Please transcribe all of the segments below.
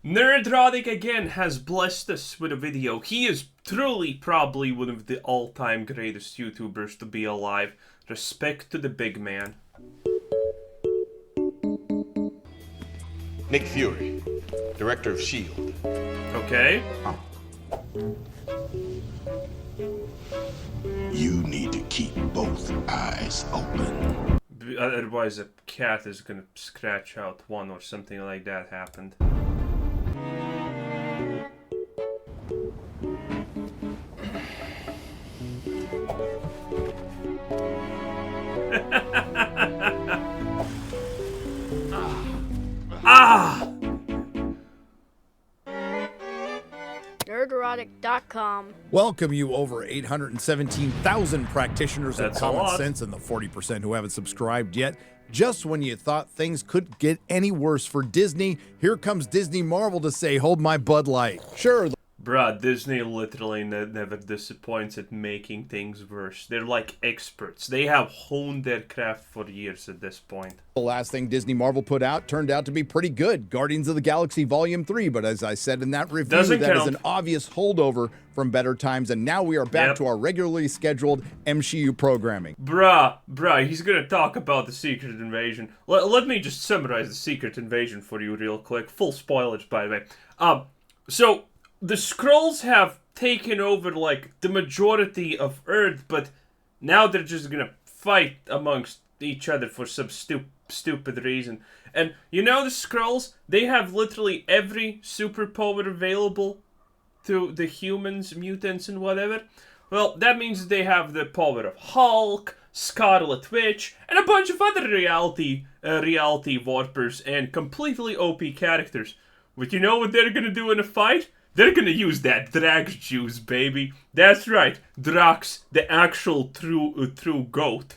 Nerdrotic again has blessed us with a video. He is truly probably one of the all-time greatest YouTubers to be alive. Respect to the big man. Nick Fury, director of S.H.I.E.L.D. Okay. You need to keep both eyes open. Otherwise a cat is gonna scratch out one or something like that happened. Nerderotic.com. Welcome you over 817,000 practitioners of That's a common lot. sense and the 40% who haven't subscribed yet. Just when you thought things couldn't get any worse for Disney, here comes Disney Marvel to say, hold my Bud Light. Sure, Bruh, Disney literally never disappoints at making things worse. They're like experts. They have honed their craft for years at this point. the last thing Disney Marvel put out turned out to be pretty good, Guardians of the Galaxy Volume 3, but as I said in that review, Doesn't that is count. an obvious holdover from better times, and now we are back Yep. to our regularly scheduled MCU programming. Bruh, he's gonna talk about the Secret Invasion. Let me just summarize the Secret Invasion for you real quick. Full spoilers, by the way. So, the Skrulls have taken over, like, the majority of Earth, but now they're just gonna fight amongst each other for some stupid reason. And, you know the Skrulls? They have literally every superpower available to the humans, mutants, and whatever. Well, that means they have the power of Hulk, Scarlet Witch, and a bunch of other reality warpers and completely OP characters. But you know what they're gonna do in a fight? They're gonna use that Drax juice, baby. That's right, Drax, the actual true goat.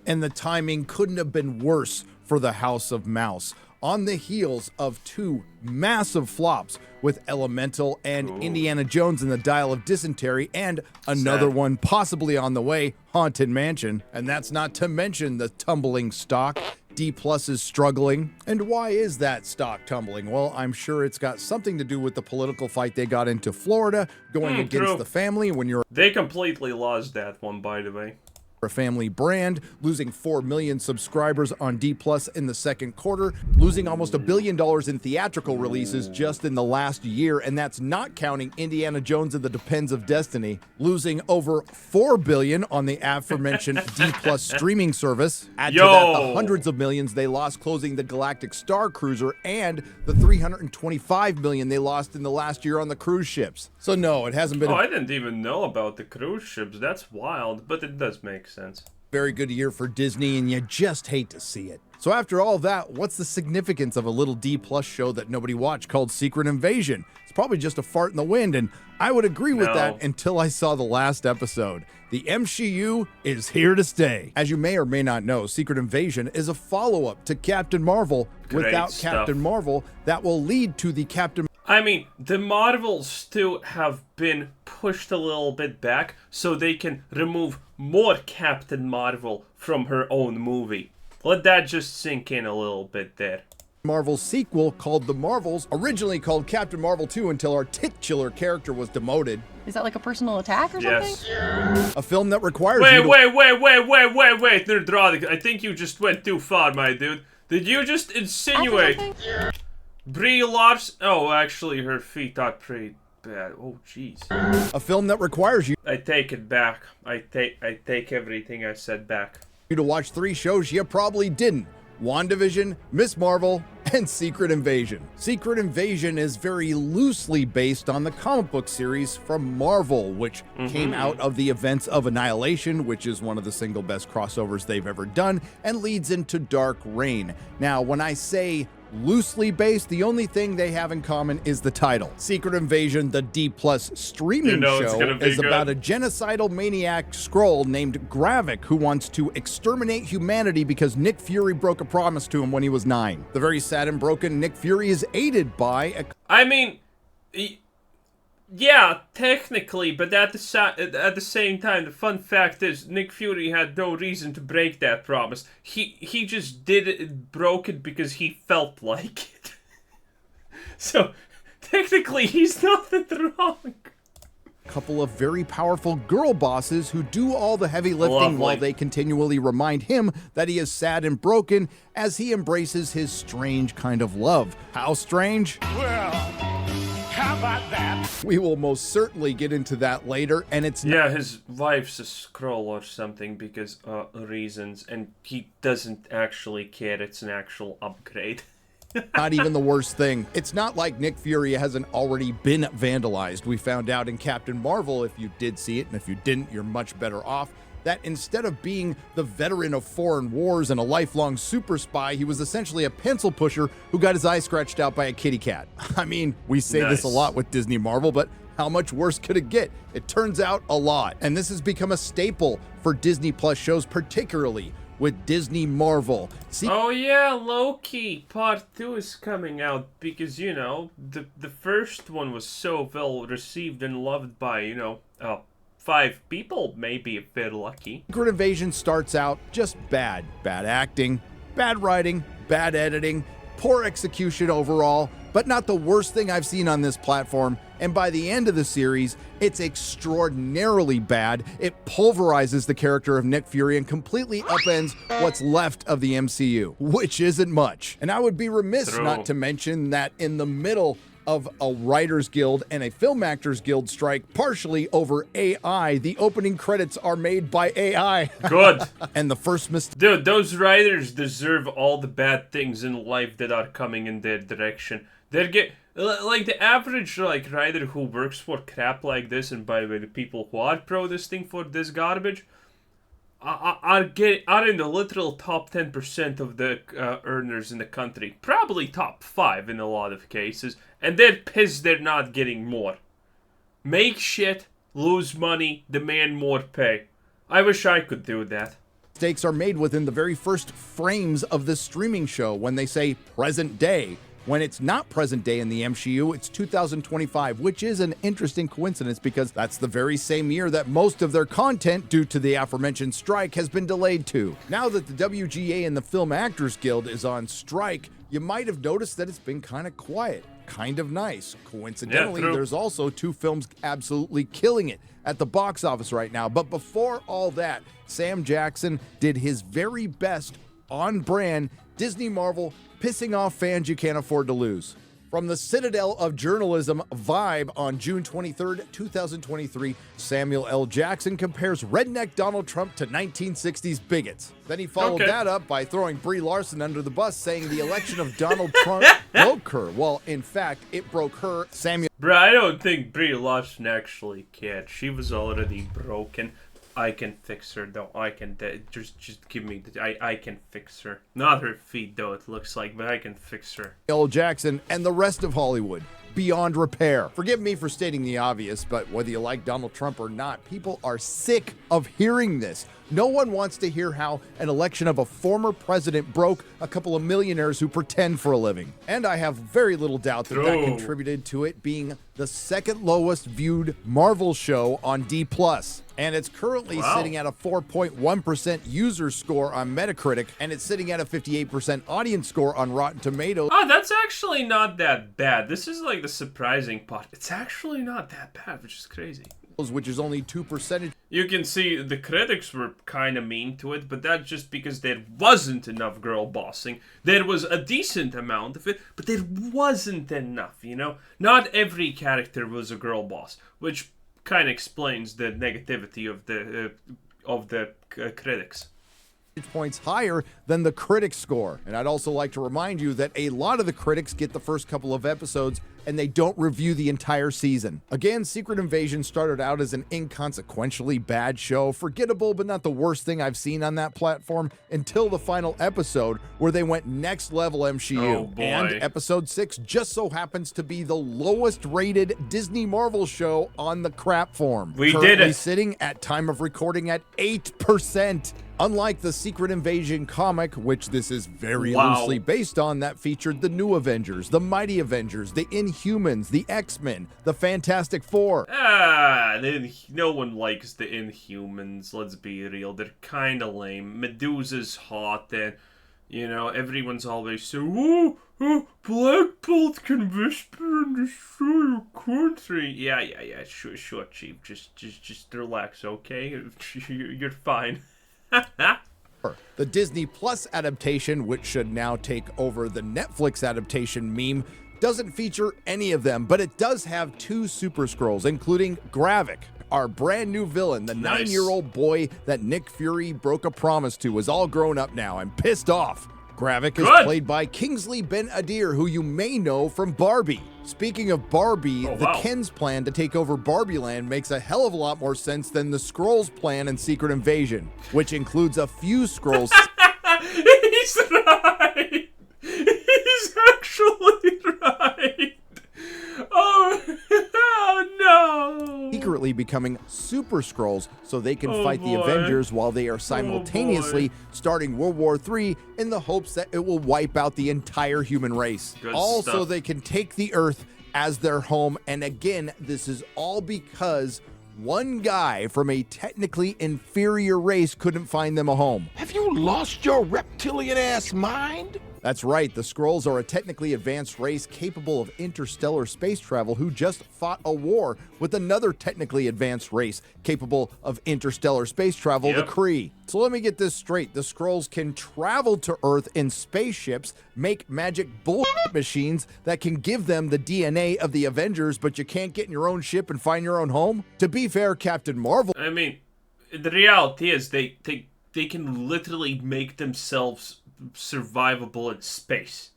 And the timing couldn't have been worse for the House of Mouse. On the heels of two massive flops with Elemental and Indiana Jones and the Dial of Dysentery, and another Sad. one possibly on the way, Haunted Mansion. And that's not to mention the tumbling stock. D Plus is struggling. And why is that stock tumbling? Well, I'm sure it's got something to do with the political fight they got into Florida, going against true. the family when you're They completely lost that one, by the way. a family brand, losing 4 million subscribers on D Plus in the second quarter, losing almost $1 billion in theatrical releases just in the last year, and that's not counting Indiana Jones and the Depends of Destiny, losing over $4 billion on the aforementioned D Plus streaming service. Add to that the Yo. hundreds of millions they lost closing the Galactic Star Cruiser and the $325 million they lost in the last year on the cruise ships. So no, it hasn't been Oh, a I didn't even know about the cruise ships. That's wild, but it does make sense. very good year for Disney, and you just hate to see it. So after all that, what's the significance of a little D Plus show that nobody watched called Secret Invasion? It's probably just a fart in the wind, and I would agree with No. that until I saw the last episode. The MCU is here to stay. As you may or may not know, Secret Invasion is a follow-up to Captain Marvel. Great Without stuff. Captain Marvel, that will lead to the Captain I mean, the Marvels too have been pushed a little bit back so they can remove more Captain Marvel from her own movie. Let that just sink in a little bit there. Marvel sequel called The Marvels, originally called Captain Marvel 2 until our titular character was demoted. Is that like a personal attack or Yes. something? A film that requires Wait, you to wait, Nerdrotic. I think you just went too far, my dude. Did you just insinuate Brie Larson? Oh, actually, her feet are pretty bad. Oh, jeez. a film that requires you I take it back. I take everything I said back. to watch 3 shows you probably didn't. WandaVision, Miss Marvel, and Secret Invasion. Secret Invasion is very loosely based on the comic book series from Marvel, which came out of the events of Annihilation, which is one of the single best crossovers they've ever done, and leads into Dark Reign. Now, when I say loosely based, the only thing they have in common is the title. Secret Invasion, the D Plus streaming You know it's show, gonna be is good. about a genocidal maniac Skrull named Gravik who wants to exterminate humanity because Nick Fury broke a promise to him when he was 9. The very sad and broken Nick Fury is aided by a I mean, yeah, technically, but at the same time, the fun fact is Nick Fury had no reason to break that promise. He just broke it because he felt like it. So, technically, he's nothing wrong. Couple of very powerful girl bosses who do all the heavy lifting Lovely. while they continually remind him that he is sad and broken as he embraces his strange kind of love. How strange? Well, how about that? We will most certainly get into that later, and it's Yeah, his wife's a scroll or something because reasons, and he doesn't actually care. It's an actual upgrade. not even the worst thing. It's not like Nick Fury hasn't already been vandalized. We found out in Captain Marvel, if you did see it, and if you didn't, you're much better off, that instead of being the veteran of foreign wars and a lifelong super spy, he was essentially a pencil pusher who got his eye scratched out by a kitty cat. I mean, we say this a lot with Disney Marvel, but how much worse could it get? It turns out a lot. And this has become a staple for Disney Plus shows, particularly with Disney Marvel. Oh yeah, Loki Part 2 is coming out because, you know, the first one was so well received and loved by, you know, 5 people, maybe if they're lucky. Secret Invasion starts out just bad. Bad acting, bad writing, bad editing, poor execution overall, but not the worst thing I've seen on this platform. And by the end of the series, it's extraordinarily bad. It pulverizes the character of Nick Fury and completely upends what's left of the MCU, which isn't much. And I would be remiss not to mention that in the middle of a Writers Guild and a Film Actors Guild strike, partially over AI, the opening credits are made by AI. Good. And the first mistake. Dude, those writers deserve all the bad things in life that are coming in their direction. They're like the average writer who works for crap like this, and by the way, the people who are pro this thing for this garbage are in the literal top 10% of the earners in the country, probably top 5 in a lot of cases, and they're pissed they're not getting more. Make shit, lose money, demand more pay. I wish I could do that. Mistakes are made within the very first frames of this streaming show when they say present day. When it's not present day in the MCU, it's 2025, which is an interesting coincidence because that's the very same year that most of their content, due to the aforementioned strike, has been delayed to. Now that the WGA and the Film Actors Guild is on strike, you might have noticed that it's been kind of quiet, kind of nice. Coincidentally, there's also 2 films absolutely killing it at the box office right now. But before all that, Sam Jackson did his very best on-brand Disney Marvel pissing off fans you can't afford to lose. From the Citadel of Journalism Vibe on June 23rd, 2023, Samuel L. Jackson compares redneck Donald Trump to 1960s bigots. Then he followed that up by throwing Brie Larson under the bus, saying the election of Donald Trump broke her. Well, in fact, it broke her. Samuel. Bruh, I don't think Brie Larson actually cared. She was already broken. I can fix her though. I can just give me I can fix her. Not her feet though, it looks like, but I can fix her. L. Jackson and the rest of Hollywood beyond repair. Forgive me for stating the obvious, but whether you like Donald Trump or not, people are sick of hearing this. No one wants to hear how an election of a former president broke a couple of millionaires who pretend for a living. And I have very little doubt that that contributed to it being the second lowest viewed Marvel show on D+. And it's currently sitting at a 4.1% user score on Metacritic, and it's sitting at a 58% audience score on Rotten Tomatoes. Oh, that's actually not that bad. This is like the surprising part. It's actually not that bad, which is crazy. Which is only 2%. You can see the critics were kind of mean to it, but that's just because there wasn't enough girl bossing. There was a decent amount of it, but there wasn't enough, you know? Not every character was a girl boss, which kind of explains the negativity of the critics. Points higher than the critic score. And I'd also like to remind you that a lot of the critics get the first couple of episodes and they don't review the entire season. Again, Secret Invasion started out as an inconsequentially bad show, forgettable but not the worst thing I've seen on that platform, until the final episode where they went next level MCU. Oh boy. And episode 6 just so happens to be the lowest rated Disney Marvel show on the crap form. We Currently did it. Sitting at time of recording at 8%. Unlike the Secret Invasion comic, which this is very loosely based on, that featured the New Avengers, the Mighty Avengers, the Inhumans, the X-Men, the Fantastic Four. No one likes the Inhumans, let's be real. They're kind of lame. Medusa's hot, and You know, everyone's always so, oh, Black Bolt can whisper and destroy your country. Yeah, sure, Chief. Just relax, okay? You're fine. The Disney Plus adaptation, which should now take over the Netflix adaptation meme, doesn't feature any of them, but it does have 2 Super Skrulls, including Gravik, our brand new villain. The 9-year-old boy that Nick Fury broke a promise to is all grown up now and pissed off. Gravik is played by Kingsley Ben-Adir, who you may know from Barbie. Speaking of Barbie, the Ken's plan to take over Barbie Land makes a hell of a lot more sense than the Skrulls' plan in Secret Invasion, which includes a few Skrulls. He's right! He's actually right! Oh no! Secretly becoming Super Skrulls so they can fight the Avengers while they are simultaneously starting World War III in the hopes that it will wipe out the entire human race. So they can take the Earth as their home. And again, this is all because one guy from a technically inferior race couldn't find them a home. Have you lost your reptilian-ass mind? That's right, the Skrulls are a technically advanced race capable of interstellar space travel who just fought a war with another technically advanced race capable of interstellar space travel, the Kree. So let me get this straight. The Skrulls can travel to Earth in spaceships, make magic bullshit machines that can give them the DNA of the Avengers, but you can't get in your own ship and find your own home? To be fair, Captain Marvel... I mean, the reality is they can literally make themselves survivable in space.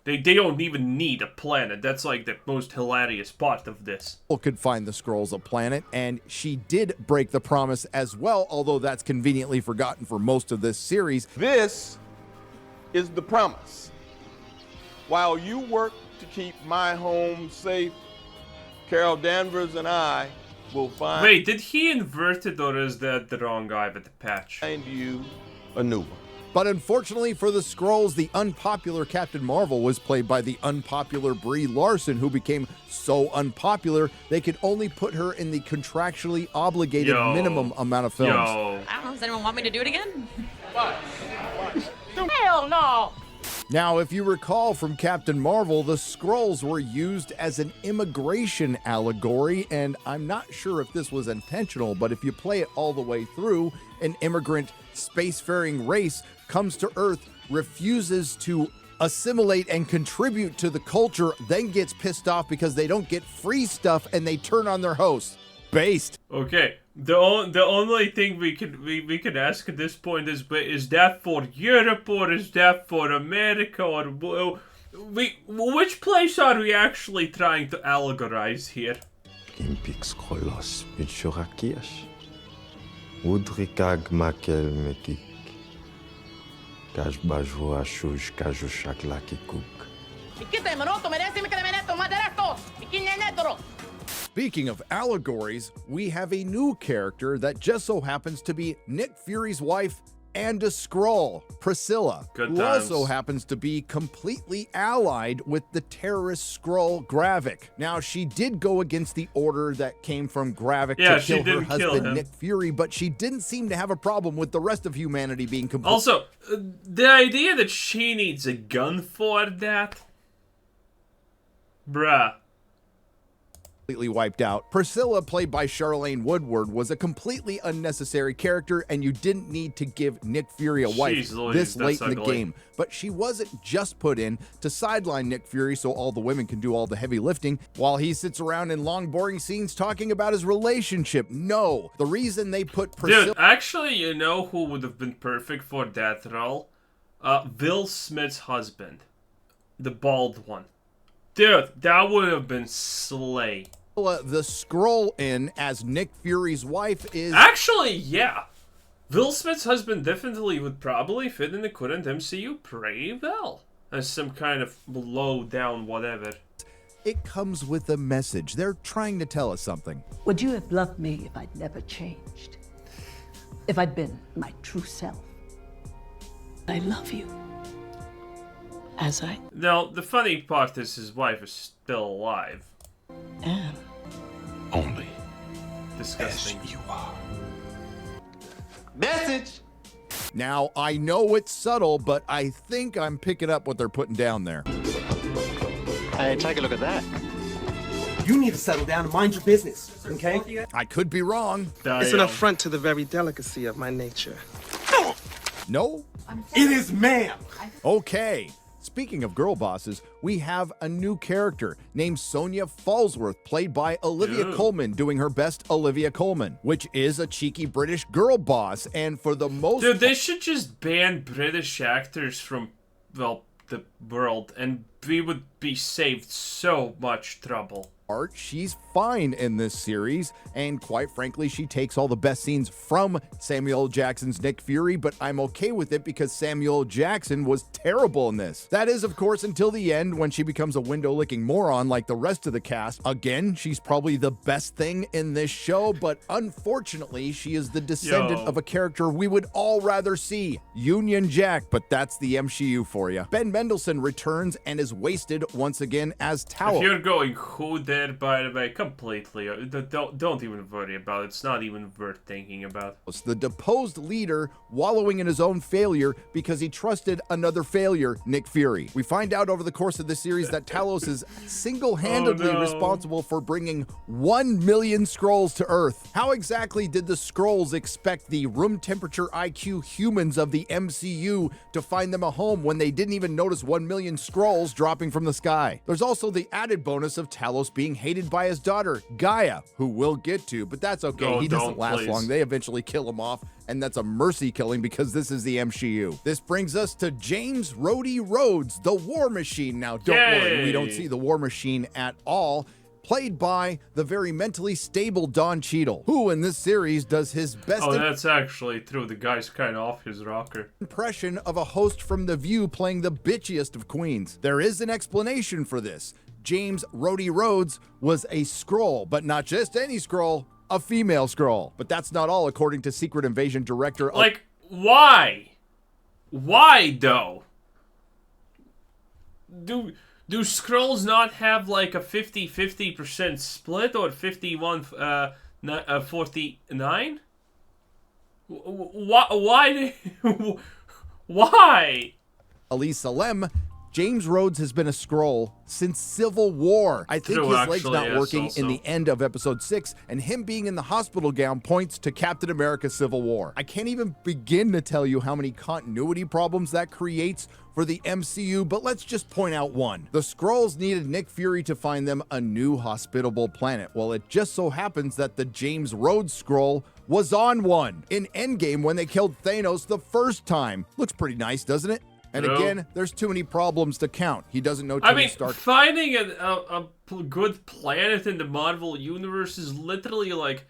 They don't even need a planet. That's like the most hilarious part of this. Could find the Skrulls a planet, and she did break the promise as well, although that's conveniently forgotten for most of this series. This is the promise. While you work to keep my home safe, Carol Danvers and I will find... Wait, did he invert it, or is that the wrong guy with the patch? Find you a new one. But unfortunately for the Skrulls, the unpopular Captain Marvel was played by the unpopular Brie Larson, who became so unpopular they could only put her in the contractually obligated minimum amount of films. I don't know, does anyone want me to do it again? Hell no! Now, if you recall from Captain Marvel, the Skrulls were used as an immigration allegory, and I'm not sure if this was intentional, but if you play it all the way through, an immigrant spacefaring race comes to Earth, refuses to assimilate and contribute to the culture, then gets pissed off because they don't get free stuff and they turn on their host. Based. Okay, the only thing we could ask at this point is that for Europe or is that for America, or which place are we actually trying to allegorize here? Speaking of allegories, we have a new character that just so happens to be Nick Fury's wife and a Skrull, Priscilla, who also happens to be completely allied with the terrorist Skrull Gravik. Now, she did go against the order that came from Gravik to kill her husband Nick Fury, but she didn't seem to have a problem with the rest of humanity being completely... Also, the idea that she needs a gun for that? Bruh. Completely wiped out. Priscilla, played by Charlene Woodward, was a completely unnecessary character, and you didn't need to give Nick Fury a wife this late in the game. But she wasn't just put in to sideline Nick Fury so all the women can do all the heavy lifting while he sits around in long, boring scenes talking about his relationship. No, the reason they put Priscilla... Dude, actually, you know who would have been perfect for that role? Will Smith's husband. The bald one. Dude, that would have been slay. The Skrull in as Nick Fury's wife is... Actually, yeah. Will Smith's husband definitely would probably fit in the current MCU pretty well. As some kind of low-down whatever. It comes with a message. They're trying to tell us something. Would you have loved me if I'd never changed? If I'd been my true self? I love you. As I... Now, the funny part is his wife is still alive. am. Only Disgusting. as you are. Message! Now, I know it's subtle, but I think I'm picking up what they're putting down there. Hey, take a look at that. You need to settle down and mind your business, okay? I could be wrong. It's an affront to the very delicacy of my nature. No? It is, ma'am! Okay. Speaking of girl bosses, we have a new character named Sonia Falsworth, played by Olivia Colman, doing her best Olivia Colman, which is a cheeky British girl boss. And for the most Dude, they should just ban British actors from, well, the world, and we would be saved so much trouble. part, she's fine in this series, and quite frankly, she takes all the best scenes from Samuel L. Jackson's Nick Fury, but I'm okay with it because Samuel L. Jackson was terrible in this. That is, of course, until the end when she becomes a window-licking moron like the rest of the cast. Again, she's probably the best thing in this show, but unfortunately, she is the descendant of a character we would all rather see, Union Jack, but that's the MCU for you. Ben Mendelsohn returns and is wasted once again as Talos. If you're going who there, by the way, completely, don't even worry about it. It's not even worth thinking about. The deposed leader wallowing in his own failure because he trusted another failure, Nick Fury. We find out over the course of this series that Talos is single-handedly responsible for bringing 1 million Skrulls to Earth. How exactly did the Skrulls expect the room temperature IQ humans of the MCU to find them a home when they didn't even notice 1 million Skrulls dropping from the sky? There's also the added bonus of Talos being hated by his daughter, Gaia, who we'll get to, but that's okay. He doesn't last long. They eventually kill him off, and that's a mercy killing because this is the MCU. This brings us to James Rhodey Rhodes, the War Machine. Now, don't worry, we don't see the War Machine at all, played by the very mentally stable Don Cheadle, who in this series does his best that's actually true. The guy's kind of off his rocker. Impression of a host from The View playing the bitchiest of queens. There is an explanation for this. James Rhodey Rhodes was a Skrull, but not just any Skrull, a female Skrull. But that's not all, according to Secret Invasion director. Like, why? Why, though? Do Skrulls not have, like, a 50-50% split or 51-49? Why? Why? Elisa Lem, James Rhodes has been a Skrull since Civil War. I think his leg's not working in the end of episode 6, and him being in the hospital gown points to Captain America Civil War. I can't even begin to tell you how many continuity problems that creates for the MCU, but let's just point out one. The Skrulls needed Nick Fury to find them a new hospitable planet. Well, it just so happens that the James Rhodes Skrull was on one in Endgame when they killed Thanos the first time. Looks pretty nice, doesn't it? And again, there's too many problems to count. He doesn't know Tony Stark. Finding a good planet in the Marvel universe is literally like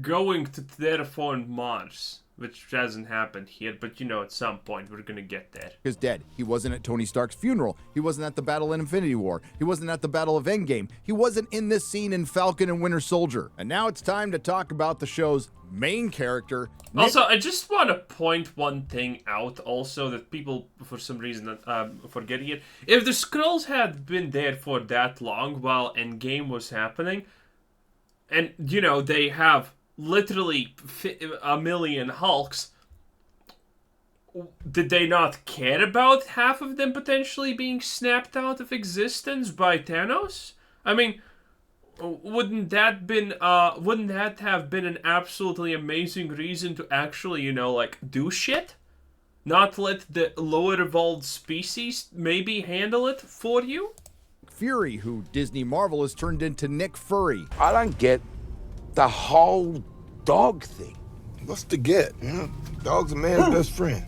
going to terraform Mars, which hasn't happened yet, but you know, at some point we're gonna get there. He's dead. He wasn't at Tony Stark's funeral. He wasn't at the Battle in Infinity War. He wasn't at the Battle of Endgame. He wasn't in this scene in Falcon and Winter Soldier. And now it's time to talk about the show's main character. Also, I just want to point one thing out also that people, for some reason, forgetting it. If the Skrulls had been there for that long while Endgame was happening, and, you know, they have literally a million Hulks, did they not care about half of them potentially being snapped out of existence by Thanos? I mean, wouldn't that have been an absolutely amazing reason to actually, you know, like, do shit? Not let the lower evolved species maybe handle it for you? Fury, who Disney Marvel has turned into Nick Fury. I don't get the whole dog thing. What's to get? Dog's a man's best friend.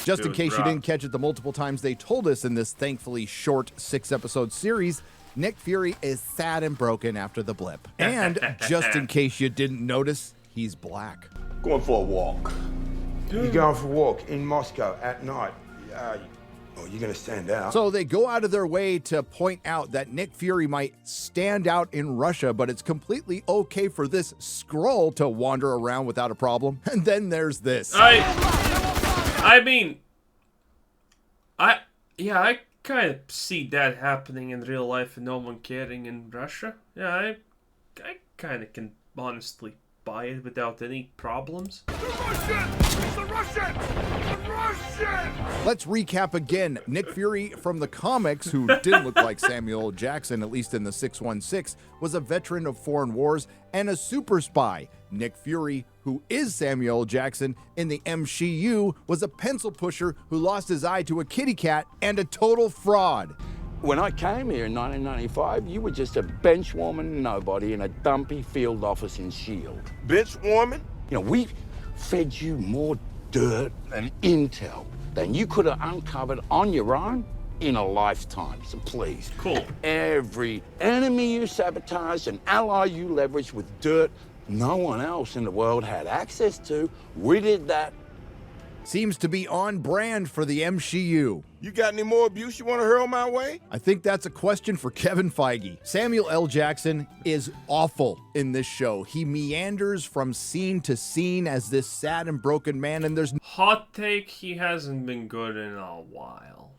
Just in case you didn't catch it the multiple times they told us in this thankfully short 6-episode series, Nick Fury is sad and broken after the blip. And just in case you didn't notice, he's black. Going for a walk. You going for a walk in Moscow at night? You're gonna stand out. So they go out of their way to point out that Nick Fury might stand out in Russia, but it's completely okay for this Skrull to wander around without a problem. And then there's this. I kind of see that happening in real life and no one caring in Russia. Yeah, I kind of can honestly by it without any problems. Let's recap again. Nick Fury from the comics, who didn't look like Samuel L. Jackson, at least in the 616, was a veteran of foreign wars and a super spy. Nick Fury, who is Samuel L. Jackson in the MCU, was a pencil pusher who lost his eye to a kitty cat and a total fraud. When I came here in 1995, you were just a benchwarming nobody in a dumpy field office in S.H.I.E.L.D. Bitch woman? You know, we fed you more dirt and intel than you could have uncovered on your own in a lifetime. So please, cool. Every enemy you sabotaged and ally you leveraged with dirt no one else in the world had access to, we did that. Seems to be on brand for the MCU. You got any more abuse you want to hurl my way? I think that's a question for Kevin Feige. Samuel L. Jackson is awful in this show. He meanders from scene to scene as this sad and broken man, and there's hot take, he hasn't been good in a while.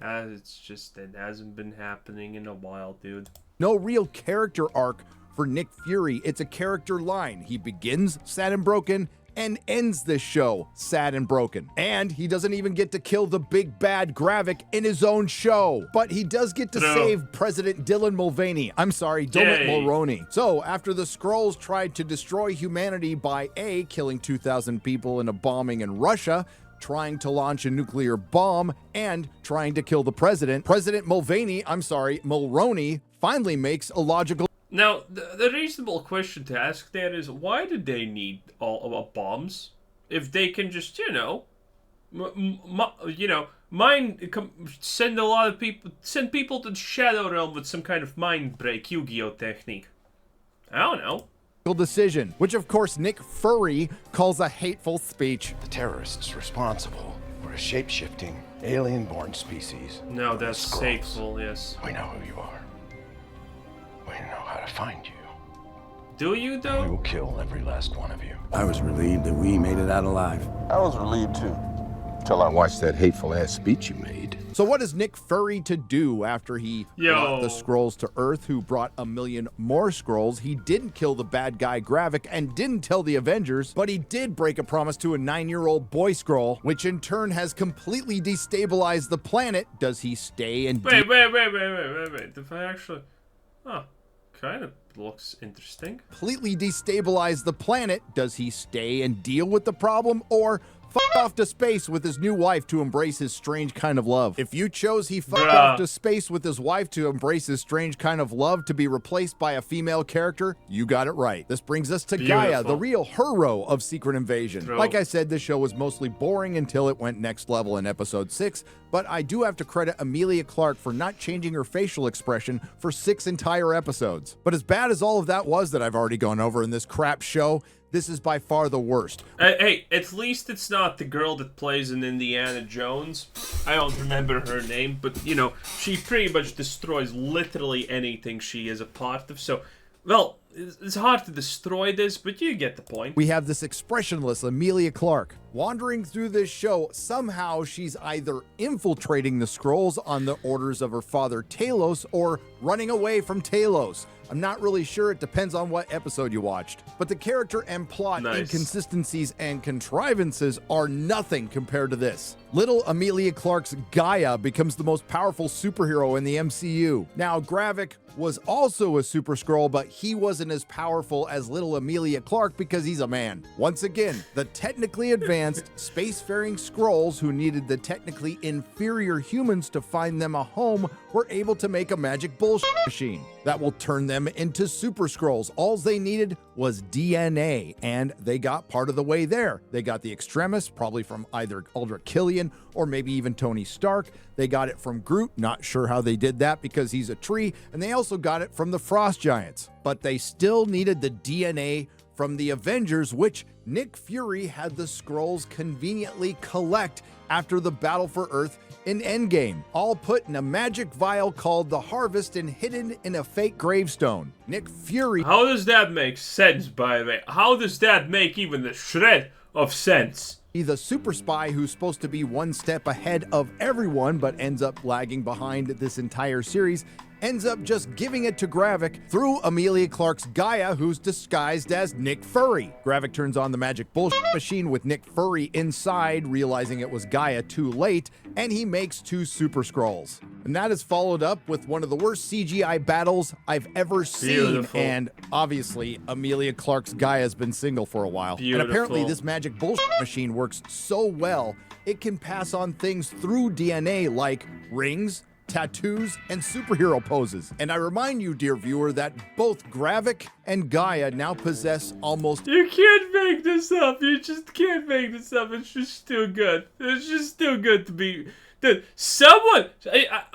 Yeah, it's just, it hasn't been happening in a while, dude. no real character arc for Nick Fury. It's a character line. He begins sad and broken and ends this show sad and broken. And he doesn't even get to kill the big bad Gravik in his own show. But he does get to save President Dylan Mulvaney. I'm sorry, Dermot Mulroney. So after the Skrulls tried to destroy humanity by A, killing 2,000 people in a bombing in Russia, trying to launch a nuclear bomb, and trying to kill the president, President Mulroney finally makes a logical. Now, the reasonable question to ask there is, why did they need all bombs if they can just, send a lot of people, send people to the Shadow Realm with some kind of mind break Yu-Gi-Oh technique? I don't know. Decision, which of course Nick Fury calls a hateful speech. The terrorists responsible were a shape-shifting, alien-born species. No, that's hateful, yes. We know who you are. We know how to find you. Do you, though? We will kill every last one of you. I was relieved that we made it out alive. I was relieved too, till I watched that hateful-ass speech you made. So what is Nick Fury to do after he brought the Skrulls to Earth, who brought 1 million more Skrulls? He didn't kill the bad guy Gravik and didn't tell the Avengers, but he did break a promise to a 9-year-old boy Skrull, which in turn has completely destabilized the planet. Does he stay and Wait. If I actually... Huh. Kind of looks interesting. Completely destabilize the planet? Does he stay and deal with the problem, or off to space with his new wife to embrace his strange kind of love? If you chose he off to space with his wife to embrace his strange kind of love to be replaced by a female character, you got it right. This brings us to Gaia, the real hero of Secret Invasion. Like I said, this show was mostly boring until it went next level in episode 6, but I do have to credit Emilia Clarke for not changing her facial expression for 6 entire episodes. But as bad as all of that was that I've already gone over in this crap show, this is by far the worst. Hey, at least it's not the girl that plays in Indiana Jones. I don't remember her name, but, she pretty much destroys literally anything she is a part of. So, well, it's hard to destroy this, but you get the point. We have this expressionless Emilia Clarke. Wandering through this show, somehow she's either infiltrating the Skrulls on the orders of her father Talos or running away from Talos. I'm not really sure, it depends on what episode you watched. But the character and plot inconsistencies and contrivances are nothing compared to this. Little Emilia Clarke's Gaia becomes the most powerful superhero in the MCU. Now, Gravik was also a Super Skrull, but he wasn't as powerful as little Emilia Clarke because he's a man. Once again, the technically advanced spacefaring Skrulls who needed the technically inferior humans to find them a home were able to make a magic bullshit machine that will turn them into Super Skrulls. All they needed was DNA, and they got part of the way there. They got the Extremis, probably from either Aldrich Killian or maybe even Tony Stark. They got it from Groot, not sure how they did that because he's a tree, and they also got it from the Frost Giants. But they still needed the DNA from the Avengers, which Nick Fury had the Skrulls conveniently collect after the Battle for Earth in Endgame, all put in a magic vial called the Harvest and hidden in a fake gravestone. Nick Fury... How does that make sense, by the way? How does that make even the shred of sense? The super spy who's supposed to be one step ahead of everyone but ends up lagging behind this entire series ends up just giving it to Gravik through Emilia Clarke's Gaia, who's disguised as Nick Fury. Gravik turns on the magic bullshit machine with Nick Fury inside, realizing it was Gaia too late, and he makes 2 Super Skrulls. And that is followed up with one of the worst CGI battles I've ever seen. Beautiful. And obviously, Emilia Clarke's Gaia has been single for a while. Beautiful. And apparently this magic bullshit machine works so well, it can pass on things through DNA like rings, tattoos, and superhero poses. And I remind you, dear viewer, that both Gravik and Gaia now possess almost... You can't make this up. You just can't make this up. It's just too good. It's just too good to be... Dude, someone...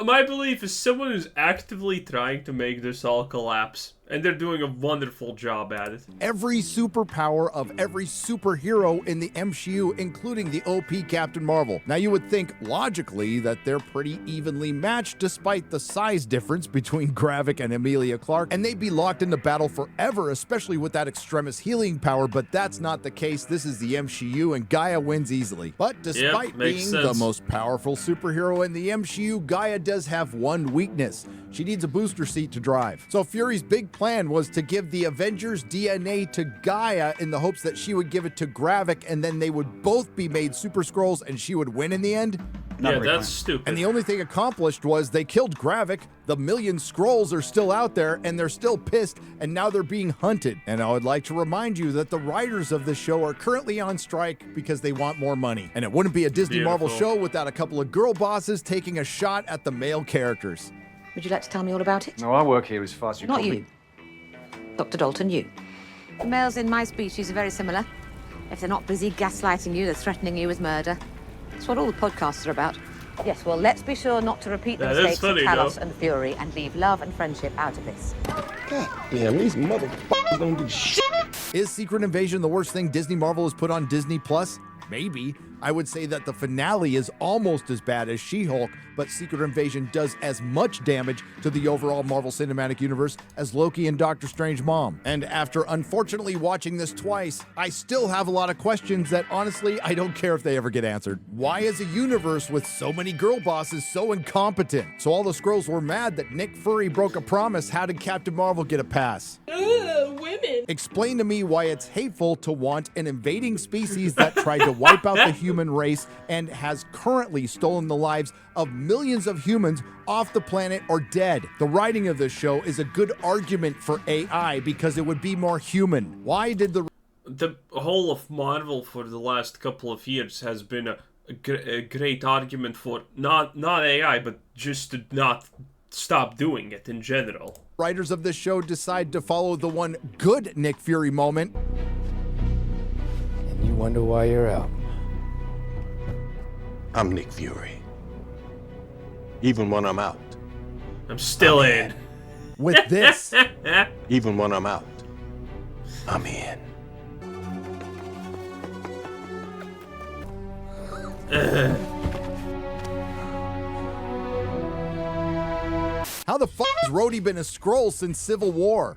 my belief is someone who's actively trying to make this all collapse. And they're doing a wonderful job at it. every superpower of every superhero in the MCU, including the OP Captain Marvel. Now, you would think, logically, that they're pretty evenly matched despite the size difference between Gravik and Emilia Clarke, and they'd be locked into battle forever, especially with that extremis healing power, but that's not the case. This is the MCU, and Gaia wins easily. But despite being the most powerful superhero in the MCU, Gaia does have one weakness. She needs a booster seat to drive. So Fury's big plan was to give the Avengers DNA to Gaia in the hopes that she would give it to Gravik, and then they would both be made Super Skrulls and she would win in the end. Yeah, that's stupid. And the only thing accomplished was they killed Gravik, the million Skrulls are still out there, and they're still pissed, and now they're being hunted. And I would like to remind you that the writers of this show are currently on strike because they want more money. And it wouldn't be a Disney Marvel show without a couple of girl bosses taking a shot at the male characters. Would you like to tell me all about it? No, I work here as far as you Not call you. me. Dr. Dalton, you. The males in my species are very similar. If they're not busy gaslighting you, they're threatening you with murder. That's what all the podcasts are about. Yes, well, let's be sure not to repeat the mistakes of Talos and Fury and leave love and friendship out of this. God damn, these motherfuckers don't do shit. Is Secret Invasion the worst thing Disney Marvel has put on Disney Plus? Maybe. I would say that the finale is almost as bad as She-Hulk, but Secret Invasion does as much damage to the overall Marvel Cinematic Universe as Loki and Doctor Strange Mom. And after unfortunately watching this twice, I still have a lot of questions that honestly, I don't care if they ever get answered. Why is a universe with so many girl bosses so incompetent? So all the Skrulls were mad that Nick Fury broke a promise. How did Captain Marvel get a pass? Women. Explain to me why it's hateful to want an invading species that tried to wipe out the human race and has currently stolen the lives of millions of humans off the planet or dead. The writing of this show is a good argument for AI because it would be more human. Why did the whole of Marvel for the last couple of years has been a great argument for not AI, but just to not stop doing it in general. Writers of this show decide to follow the one good Nick Fury moment. And you wonder why you're out. I'm Nick Fury. Even when I'm out. I'm still in. With this. Even when I'm out, I'm in. How the fuck has Rhodey been a Skrull since Civil War?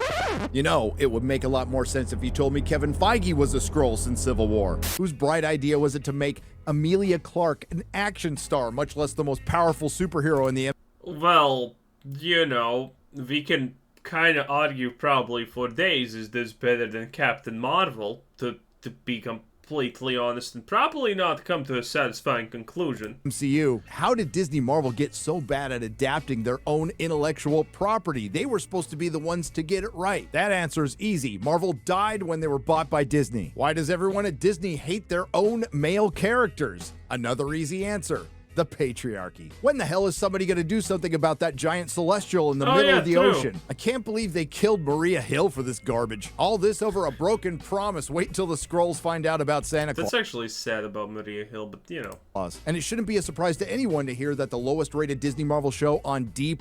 You know, it would make a lot more sense if you told me Kevin Feige was a Skrull since Civil War. Whose bright idea was it to make Emilia Clarke an action star, much less the most powerful superhero in the Well, you know, we can kind of argue probably for days, is this better than Captain Marvel, to be completely honest, and probably not come to a satisfying conclusion. MCU. How did Disney Marvel get so bad at adapting their own intellectual property? They were supposed to be the ones to get it right. That answer is easy. Marvel died when they were bought by Disney. Why does everyone at Disney hate their own male characters? Another easy answer. The patriarchy. When the hell is somebody going to do something about that giant celestial in the middle of the ocean? I can't believe they killed Maria Hill for this garbage. All this over a broken promise. Wait until the Skrulls find out about Santa Claus. That's actually sad about Maria Hill, but you know. And it shouldn't be a surprise to anyone to hear that the lowest rated Disney Marvel show on D+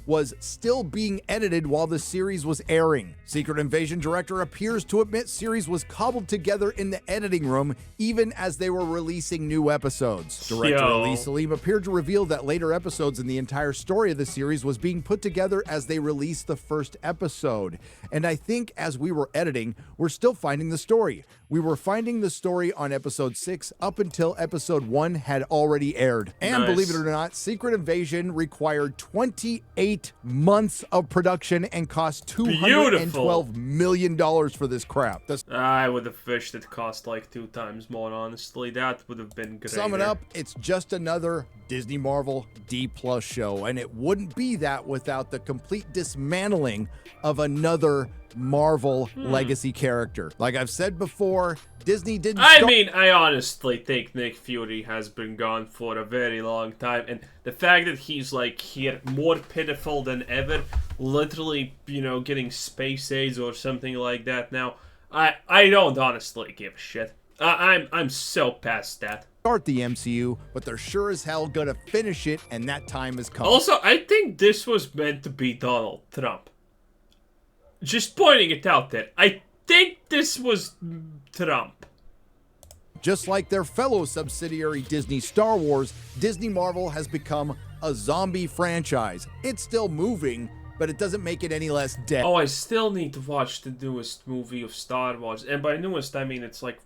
was still being edited while the series was airing. Secret Invasion director appears to admit series was cobbled together in the editing room even as they were releasing new episodes. Director Salim appeared to reveal that later episodes in the entire story of the series was being put together as they released the first episode. And I think as we were editing, we're still finding the story. We were finding the story on episode 6 up until episode 1 had already aired. And believe it or not, Secret Invasion required 28 months of production and cost $212 million for this crap. I would have wished it cost like 2 times more, honestly. That would have been great. Sum it up, it's just another Disney Marvel D+ show, and it wouldn't be that without the complete dismantling of another Marvel legacy character. Like I've said before, Disney didn't I honestly think Nick Fury has been gone for a very long time, and the fact that he's like here more pitiful than ever, literally, you know, getting space aids or something like that now, I don't honestly give a shit. I'm so past that. Start the MCU, but they're sure as hell gonna finish it, and that time has come. Also, I think this was meant to be Donald Trump. Just pointing it out there. I think this was Trump. Just like their fellow subsidiary Disney Star Wars, Disney Marvel has become a zombie franchise. It's still moving, but it doesn't make it any less dead. Oh, I still need to watch the newest movie of Star Wars, and by newest I mean it's like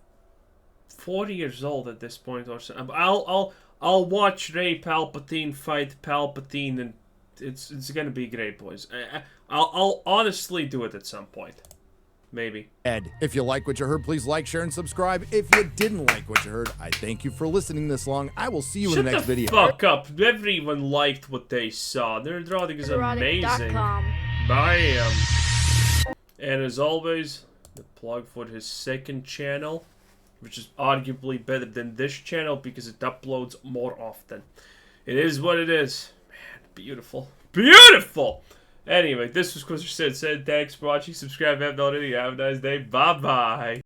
40 years old at this point or something. I'll watch Rey Palpatine fight Palpatine, and it's gonna be great, boys. I'll honestly do it at some point. Maybe. Ed, if you like what you heard, please like, share, and subscribe. If you didn't like what you heard, I thank you for listening this long. I will see you in the next video. Fuck up. Everyone liked what they saw. Nerdrotic is amazing. Bye. And as always, the plug for his second channel, which is arguably better than this channel because it uploads more often. It is what it is. Man, beautiful. Beautiful! Anyway, this was Quizzer said, thanks for watching, subscribe if you haven't already, have a nice day, bye-bye!